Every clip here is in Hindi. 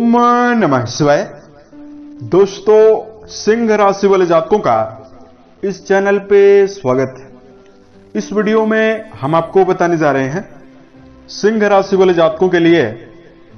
ओम नमः शिवाय। दोस्तों, सिंह राशि वाले जातकों का इस चैनल पे स्वागत है। इस वीडियो में हम आपको बताने जा रहे हैं सिंह राशि वाले जातकों के लिए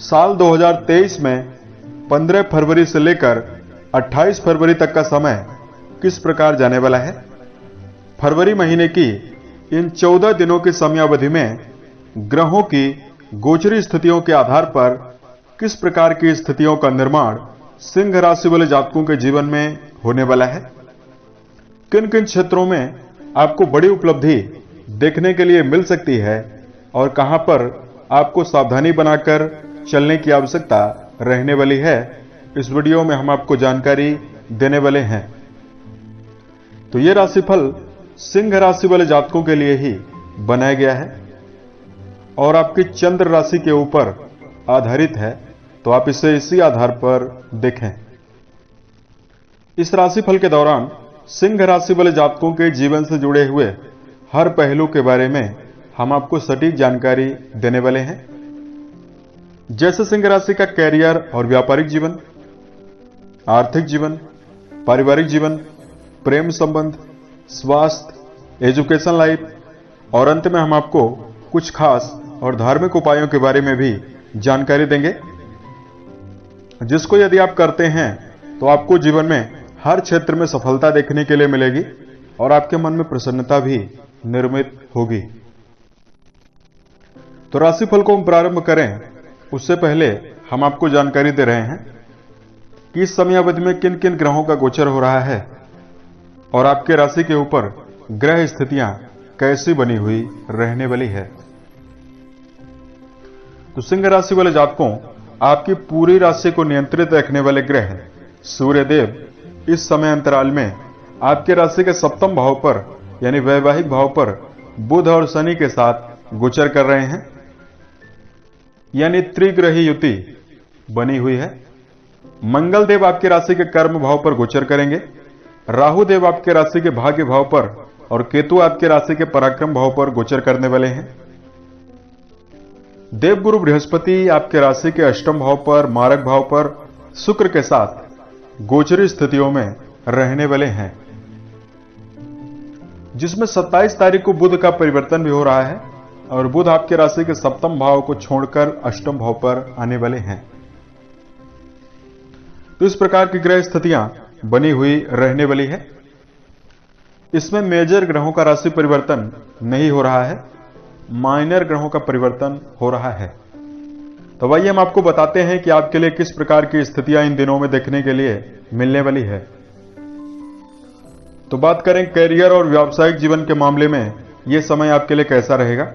साल 2023 में 15 फरवरी से लेकर 28 फरवरी तक का समय किस प्रकार जाने वाला है। फरवरी महीने की इन 14 दिनों की समयावधि में ग्रहों की गोचरी स्थितियों के आधार पर किस प्रकार की स्थितियों का निर्माण सिंह राशि वाले जातकों के जीवन में होने वाला है, किन किन क्षेत्रों में आपको बड़ी उपलब्धि देखने के लिए मिल सकती है और कहां पर आपको सावधानी बनाकर चलने की आवश्यकता रहने वाली है, इस वीडियो में हम आपको जानकारी देने वाले हैं। तो यह राशिफल सिंह राशि वाले जातकों के लिए ही बनाया गया है और आपकी चंद्र राशि के ऊपर आधारित है, तो आप इसे इसी आधार पर देखें। इस राशिफल के दौरान सिंह राशि वाले जातकों के जीवन से जुड़े हुए हर पहलू के बारे में हम आपको सटीक जानकारी देने वाले हैं, जैसे सिंह राशि का कैरियर और व्यापारिक जीवन, आर्थिक जीवन, पारिवारिक जीवन, प्रेम संबंध, स्वास्थ्य, एजुकेशन लाइफ और अंत में हम आपको कुछ खास और धार्मिक उपायों के बारे में भी जानकारी देंगे, जिसको यदि आप करते हैं तो आपको जीवन में हर क्षेत्र में सफलता देखने के लिए मिलेगी और आपके मन में प्रसन्नता भी निर्मित होगी। तो राशिफल को हम प्रारंभ करें उससे पहले हम आपको जानकारी दे रहे हैं कि इस समयावधि में किन किन ग्रहों का गोचर हो रहा है और आपके राशि के ऊपर ग्रह स्थितियां कैसी बनी हुई रहने वाली है। तो सिंह राशि वाले जातकों, आपकी पूरी राशि को नियंत्रित रखने वाले ग्रह सूर्य देव इस समय अंतराल में आपके राशि के सप्तम भाव पर यानी वैवाहिक भाव पर बुध और शनि के साथ गोचर कर रहे हैं, यानी त्रिग्रही युति बनी हुई है। मंगल देव आपकी राशि के कर्म भाव पर गोचर करेंगे, राहु देव आपके राशि के भाग्य भाव पर और केतु आपके राशि के पराक्रम भाव पर गोचर करने वाले हैं। देवगुरु बृहस्पति आपके राशि के अष्टम भाव पर, मारक भाव पर शुक्र के साथ गोचरी स्थितियों में रहने वाले हैं, जिसमें 27 तारीख को बुध का परिवर्तन भी हो रहा है और बुध आपके राशि के सप्तम भाव को छोड़कर अष्टम भाव पर आने वाले हैं। तो इस प्रकार की ग्रह स्थितियां बनी हुई रहने वाली है। इसमें मेजर ग्रहों का राशि परिवर्तन नहीं हो रहा है, माइनर ग्रहों का परिवर्तन हो रहा है। तो वही हम आपको बताते हैं कि आपके लिए किस प्रकार की स्थितियां इन दिनों में देखने के लिए मिलने वाली है। तो बात करें कैरियर और व्यावसायिक जीवन के मामले में यह समय आपके लिए कैसा रहेगा।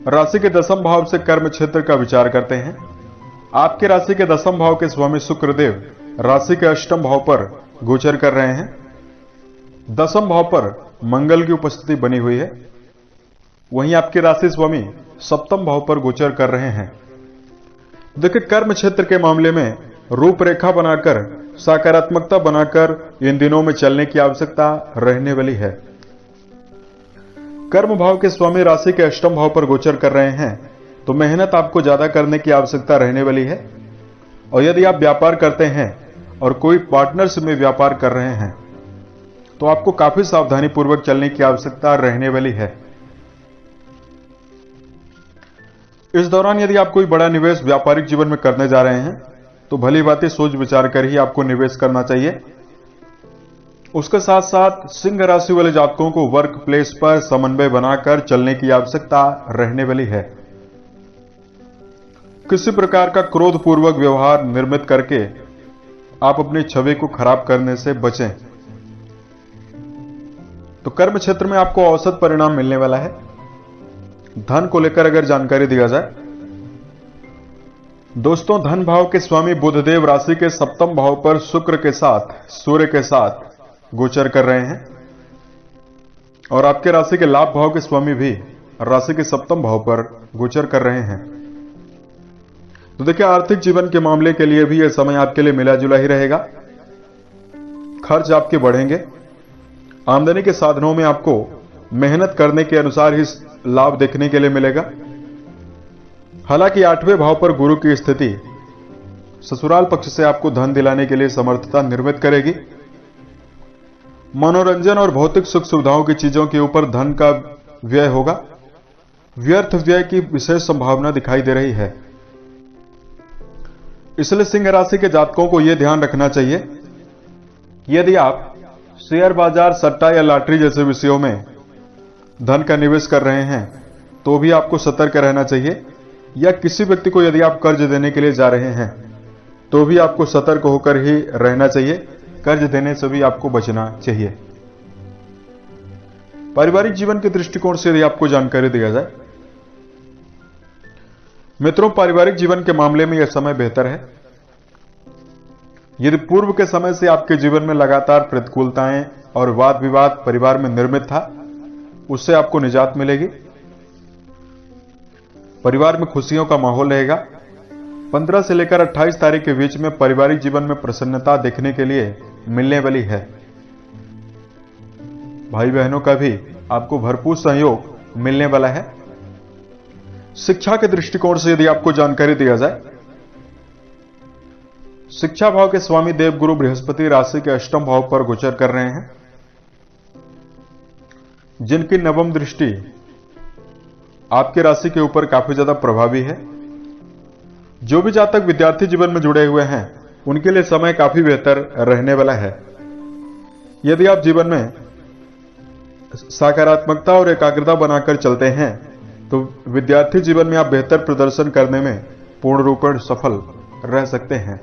राशि के दसम भाव से कर्म क्षेत्र का विचार करते हैं। आपके राशि के दसम भाव के स्वामी शुक्रदेव राशि के अष्टम भाव पर गोचर कर रहे हैं। दसम भाव पर मंगल की उपस्थिति बनी हुई है, वहीं आपके राशि स्वामी सप्तम भाव पर गोचर कर रहे हैं। देखिए, कर्म क्षेत्र के मामले में रूपरेखा बनाकर, सकारात्मकता बनाकर इन दिनों में चलने की आवश्यकता रहने वाली है। कर्म भाव के स्वामी राशि के अष्टम भाव पर गोचर कर रहे हैं, तो मेहनत आपको ज्यादा करने की आवश्यकता रहने वाली है। और यदि आप व्यापार करते हैं और कोई पार्टनरशिप में व्यापार कर रहे हैं, तो आपको काफी सावधानी पूर्वक चलने की आवश्यकता रहने वाली है। इस दौरान यदि आप कोई बड़ा निवेश व्यापारिक जीवन में करने जा रहे हैं, तो भली बातें सोच विचार कर ही आपको निवेश करना चाहिए। उसके साथ साथ सिंह राशि वाले जातकों को वर्क प्लेस पर समन्वय बनाकर चलने की आवश्यकता रहने वाली है। किसी प्रकार का क्रोधपूर्वक व्यवहार निर्मित करके आप अपनी छवि को खराब करने से बचें। तो कर्म क्षेत्र में आपको औसत परिणाम मिलने वाला है। धन को लेकर अगर जानकारी दिया जाए, दोस्तों, धन भाव के स्वामी बुधदेव राशि के सप्तम भाव पर शुक्र के साथ, सूर्य के साथ गोचर कर रहे हैं और आपके राशि के लाभ भाव के स्वामी भी राशि के सप्तम भाव पर गोचर कर रहे हैं। तो देखिए, आर्थिक जीवन के मामले के लिए भी यह समय आपके लिए मिला जुला ही रहेगा। खर्च आपके बढ़ेंगे, आमदनी के साधनों में आपको मेहनत करने के अनुसार ही लाभ देखने के लिए मिलेगा। हालांकि 8वें भाव पर गुरु की स्थिति ससुराल पक्ष से आपको धन दिलाने के लिए समर्थता निर्मित करेगी। मनोरंजन और भौतिक सुख सुविधाओं की चीजों के ऊपर धन का व्यय होगा। व्यर्थ व्यय की विशेष संभावना दिखाई दे रही है। इसलिए सिंह राशि के जातकों को यह ध्यान रखना चाहिए कि यदि आप शेयर बाजार, सट्टा या लॉटरी जैसे विषयों में धन का निवेश कर रहे हैं तो भी आपको सतर्क रहना चाहिए, या किसी व्यक्ति को यदि आप कर्ज देने के लिए जा रहे हैं तो भी आपको सतर्क होकर ही रहना चाहिए। कर्ज देने से भी आपको बचना चाहिए। पारिवारिक जीवन के दृष्टिकोण से यदि आपको जानकारी दिया जाए, मित्रों, पारिवारिक जीवन के मामले में यह समय बेहतर है। यदि पूर्व के समय से आपके जीवन में लगातार प्रतिकूलताएं और वाद विवाद परिवार में निर्मित था, उससे आपको निजात मिलेगी। परिवार में खुशियों का माहौल रहेगा। 15 से लेकर 28 तारीख के बीच में पारिवारिक जीवन में प्रसन्नता देखने के लिए मिलने वाली है। भाई बहनों का भी आपको भरपूर सहयोग मिलने वाला है। शिक्षा के दृष्टिकोण से यदि आपको जानकारी दिया जाए, शिक्षा भाव के स्वामी देवगुरु बृहस्पति राशि के अष्टम भाव पर गोचर कर रहे हैं, जिनकी नवम दृष्टि आपकी राशि के ऊपर काफी ज्यादा प्रभावी है। जो भी जातक विद्यार्थी जीवन में जुड़े हुए हैं उनके लिए समय काफी बेहतर रहने वाला है। यदि आप जीवन में सकारात्मकता और एकाग्रता बनाकर चलते हैं तो विद्यार्थी जीवन में आप बेहतर प्रदर्शन करने में पूर्ण रूपेण सफल रह सकते हैं।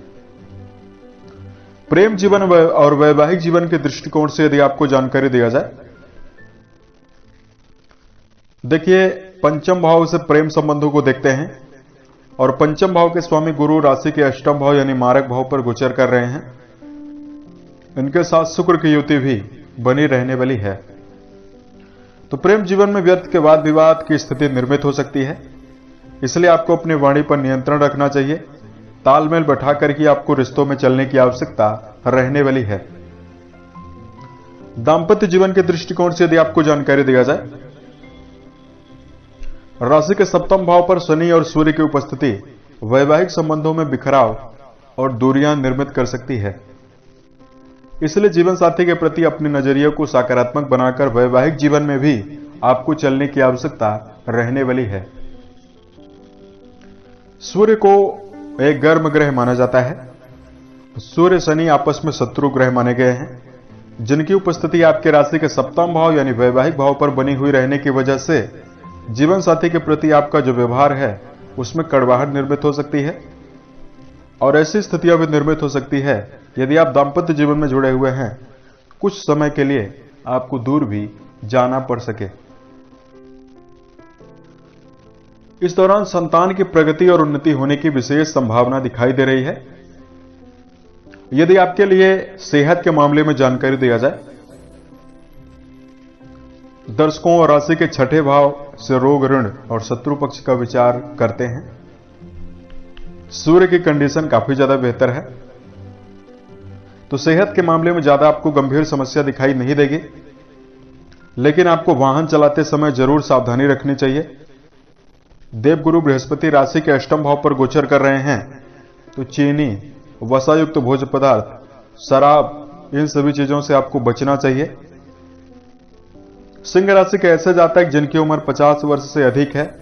प्रेम जीवन और वैवाहिक जीवन के दृष्टिकोण से यदि आपको जानकारी दिया जाए, देखिए, पंचम भाव से प्रेम संबंधों को देखते हैं और पंचम भाव के स्वामी गुरु राशि के अष्टम भाव यानी मारक भाव पर गोचर कर रहे हैं। इनके साथ शुक्र की युति भी बनी रहने वाली है। तो प्रेम जीवन में व्यर्थ के वाद विवाद की स्थिति निर्मित हो सकती है। इसलिए आपको अपनी वाणी पर नियंत्रण रखना चाहिए। तालमेल बैठाकर ही आपको रिश्तों में चलने की आवश्यकता रहने वाली है। दांपत्य जीवन के दृष्टिकोण से यदि आपको जानकारी दिया जाए, राशि के सप्तम भाव पर शनि और सूर्य की उपस्थिति वैवाहिक संबंधों में बिखराव और दूरियां निर्मित कर सकती है। इसलिए जीवन साथी के प्रति अपने नजरिए को सकारात्मक बनाकर वैवाहिक जीवन में भी आपको चलने की आवश्यकता रहने वाली है। सूर्य को एक गर्म ग्रह माना जाता है। सूर्य शनि आपस में शत्रु ग्रह माने गए हैं, जिनकी उपस्थिति आपके राशि के सप्तम भाव यानी वैवाहिक भाव पर बनी हुई रहने की वजह से जीवन साथी के प्रति आपका जो व्यवहार है उसमें कड़वाहट निर्मित हो सकती है। और ऐसी स्थितियां भी निर्मित हो सकती है यदि आप दांपत्य जीवन में जुड़े हुए हैं, कुछ समय के लिए आपको दूर भी जाना पड़ सके। इस दौरान संतान की प्रगति और उन्नति होने की विशेष संभावना दिखाई दे रही है। यदि आपके लिए सेहत के मामले में जानकारी दिया जाए, दर्शकों और राशि के छठे भाव से रोग, ऋण और शत्रु पक्ष का विचार करते हैं। सूर्य की कंडीशन काफी ज्यादा बेहतर है, तो सेहत के मामले में ज्यादा आपको गंभीर समस्या दिखाई नहीं देगी, लेकिन आपको वाहन चलाते समय जरूर सावधानी रखनी चाहिए। देवगुरु बृहस्पति राशि के अष्टम भाव पर गोचर कर रहे हैं, तो चीनी, वसायुक्त भोज्य पदार्थ, शराब, इन सभी चीजों से आपको बचना चाहिए। सिंह राशि के ऐसे जातक जिनकी उम्र 50 वर्ष से अधिक है,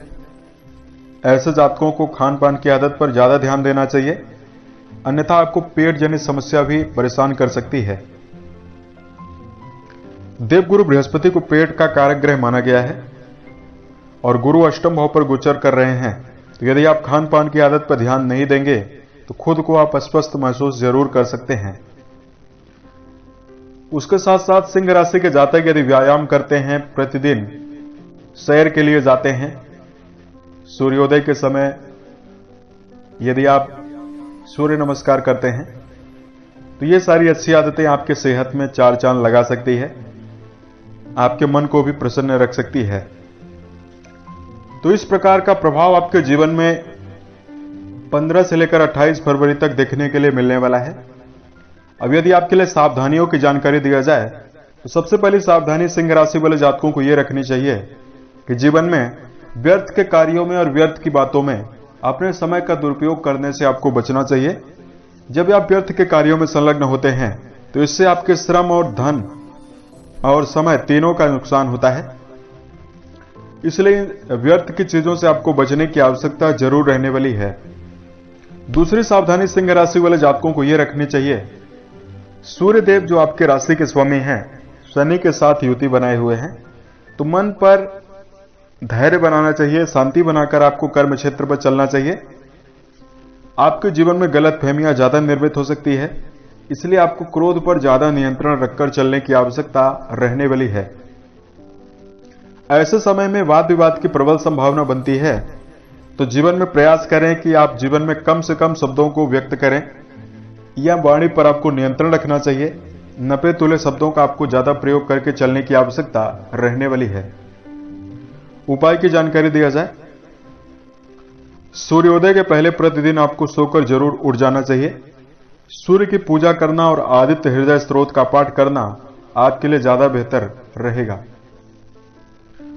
ऐसे जातकों को खान पान की आदत पर ज्यादा ध्यान देना चाहिए, अन्यथा आपको पेट जनित समस्या भी परेशान कर सकती है। देवगुरु बृहस्पति को पेट का कारक ग्रह माना गया है और गुरु अष्टम भाव पर गोचर कर रहे हैं, तो यदि आप खान पान की आदत पर ध्यान नहीं देंगे तो खुद को आप अस्वस्थ महसूस जरूर कर सकते हैं। उसके साथ साथ सिंह राशि के जातक यदि व्यायाम करते हैं, प्रतिदिन सैर के लिए जाते हैं, सूर्योदय के समय यदि आप सूर्य नमस्कार करते हैं, तो ये सारी अच्छी आदतें आपके सेहत में चार चांद लगा सकती है, आपके मन को भी प्रसन्न रख सकती है। तो इस प्रकार का प्रभाव आपके जीवन में 15 से लेकर 28 फरवरी तक देखने के लिए मिलने वाला है। अब यदि आपके लिए सावधानियों की जानकारी दिया जाए, तो सबसे पहली सावधानी सिंह राशि वाले जातकों को यह रखनी चाहिए कि जीवन में व्यर्थ के कार्यों में और व्यर्थ की बातों में अपने समय का दुरुपयोग करने से आपको बचना चाहिए, जब आप व्यर्थ के कार्यों में संलग्न होते हैं तो इससे आपके श्रम और धन और समय तीनों का नुकसान होता है। इसलिए व्यर्थ की चीजों से आपको बचने की आवश्यकता जरूर रहने वाली है। दूसरी सावधानी सिंह राशि वाले जातकों को यह रखनी चाहिए, सूर्य देव जो आपके राशि के स्वामी हैं शनि के साथ युति बनाए हुए हैं, तो मन पर धैर्य बनाना चाहिए, शांति बनाकर आपको कर्म क्षेत्र पर चलना चाहिए। आपके जीवन में गलत फहमियां ज्यादा निर्मित हो सकती है, इसलिए आपको क्रोध पर ज्यादा नियंत्रण रखकर चलने की आवश्यकता रहने वाली है। ऐसे समय में वाद विवाद की प्रबल संभावना बनती है, तो जीवन में प्रयास करें कि आप जीवन में कम से कम शब्दों को व्यक्त करें या वाणी पर आपको नियंत्रण रखना चाहिए। नपे तुले शब्दों का आपको ज्यादा प्रयोग करके चलने की आवश्यकता रहने वाली है। उपाय की जानकारी दिया जाए, सूर्योदय के पहले प्रतिदिन आपको सोकर जरूर उठ जाना चाहिए। सूर्य की पूजा करना और आदित्य हृदय स्त्रोत का पाठ करना आपके लिए ज्यादा बेहतर रहेगा।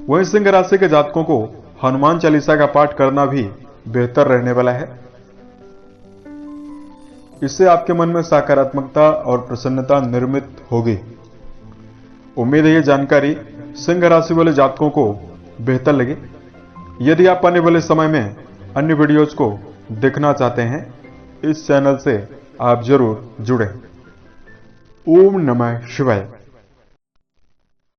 वहीं सिंह राशि के जातकों को हनुमान चालीसा का पाठ करना भी बेहतर रहने वाला है। इससे आपके मन में सकारात्मकता और प्रसन्नता निर्मित होगी। उम्मीद है यह जानकारी सिंह राशि वाले जातकों को बेहतर लगी। यदि आप आने वाले समय में अन्य वीडियोज को देखना चाहते हैं, इस चैनल से आप जरूर जुड़ें। ओम नमः शिवाय।